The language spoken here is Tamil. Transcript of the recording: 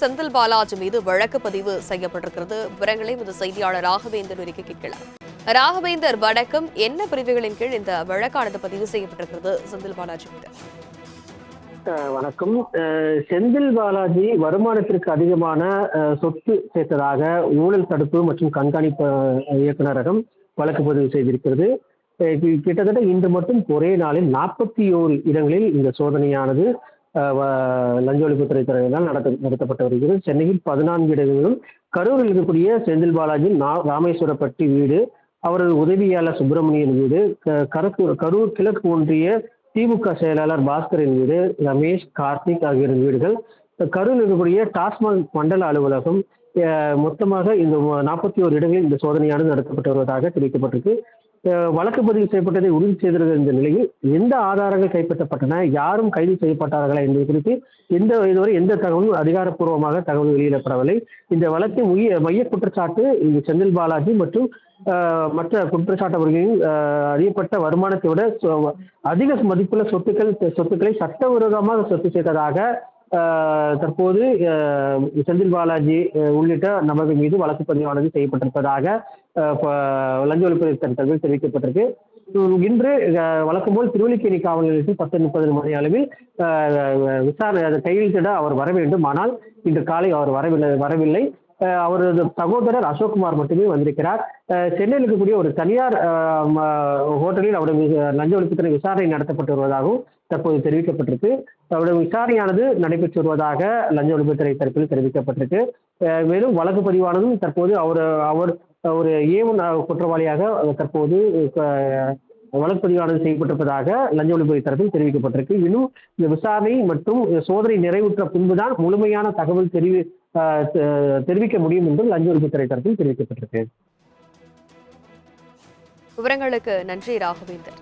செந்தில் பாலாஜி மீது வழக்கு பதிவு செய்யப்பட்டிருக்கிறது. விவரங்களை இந்த செய்தியாளர் ராகவேந்தர் வரைக்கும் கேட்கலாம். ராகவேந்தர், வணக்கம். என்ன பிரிவுகளின் கீழ் இந்த வழக்கானது பதிவு செய்யப்பட்டிருக்கிறது செந்தில் பாலாஜி மீது? வணக்கம். செந்தில் பாலாஜி வருமானத்திற்கு அதிகமான சொத்து சேர்த்ததாக ஊழல் தடுப்பு மற்றும் கண்காணிப்பு இயக்குநரகம் வழக்கு பதிவு செய்திருக்கிறது. கிட்டத்தட்ட இன்று மட்டும் ஒரே நாளில் 41 இடங்களில் இந்த சோதனையானது லஞ்ச ஒழிப்புத்துறை துறையினால் நடத்தப்பட்டு வருகிறது. சென்னையில் 14 இடங்களிலும், கரூரில் இருக்கக்கூடிய செந்தில் பாலாஜி ராமேஸ்வரப்பட்டி வீடு, அவரது உதவியாளர் சுப்பிரமணியன் வீடு, கரூர் கிழக்கு ஒன்றிய திமுக செயலாளர் பாஸ்கரின் வீடு, ரமேஷ், கார்த்திக் ஆகியோரின் வீடுகள், கரூரில் இருக்கக்கூடிய டாஸ்மாக் மண்டல அலுவலகம், மொத்தமாக இந்த 41 இடங்களில் இந்த சோதனையானது நடத்தப்பட்டு வருவதாக தெரிவிக்கப்பட்டிருக்கு. வழக்கு பதிவு செய்யப்பட்டதை உறுதி செய்திருந்த நிலையில் எந்த ஆதாரங்கள் கைப்பற்றப்பட்டன, யாரும் கைது செய்யப்பட்டார்களா என்பது குறித்து இதுவரை எந்த தகவலும் அதிகாரப்பூர்வமாக தகவல் வெளியிடப்படவில்லை. இந்த வழக்கின் மைய குற்றச்சாட்டு இந்த செந்தில் பாலாஜி மற்றும் மற்ற குற்றச்சாட்டவர்களின் அறியப்பட்ட வருமானத்தை விட அதிக மதிப்புள்ள சொத்துக்களை சட்டவிரோதமாக சொத்து சேர்த்ததாக தற்போது செந்தில் பாலாஜி உள்ளிட்ட நபர்கள் மீது வழக்கு பதிவானது செய்யப்பட்டிருப்பதாக லஞ்ச ஒழிப்புத்துறை தரப்பில் தெரிவிக்கப்பட்டிருக்கு. இன்று வழக்கம் போல் திருவல்லிக்கேணி காவல் நிலையத்தில் 10:30 மணி அளவில் விசாரணை கையெழுத்திட அவர் வர வேண்டும். ஆனால் இன்று காலை அவர் வரவில்லை. அவரது சகோதரர் அசோக்குமார் மட்டுமே வந்திருக்கிறார். சென்னையில் இருக்கக்கூடிய ஒரு தனியார் ஹோட்டலில் அவருடைய லஞ்ச ஒழிப்புத்துறை விசாரணை நடத்தப்பட்டு வருவதாகவும் தற்போது தெரிவிக்கப்பட்டிருக்கு. அவருடைய விசாரணையானது நடைபெற்று வருவதாக லஞ்ச ஒழிப்புத்துறை தரப்பில் தெரிவிக்கப்பட்டிருக்கு. மேலும் வழக்கு பதிவானதும் தற்போது அவர் ஒரு A1 குற்றவாளியாக தற்போது வழக்கு பதிவானது செய்யப்பட்டிருப்பதாக லஞ்ச ஒழிப்புத்துறை தரப்பில் தெரிவிக்கப்பட்டிருக்கு. இன்னும் இந்த விசாரணை மற்றும் சோதனை நிறைவுற்ற பின்புதான் முழுமையான தகவல் தெரிவிக்க முடியும் என்று லஞ்ச ஒழிப்புத்துறை தரப்பில் தெரிவிக்கப்பட்டிருக்கு. விவரங்களுக்கு நன்றி ராகவேந்தர்.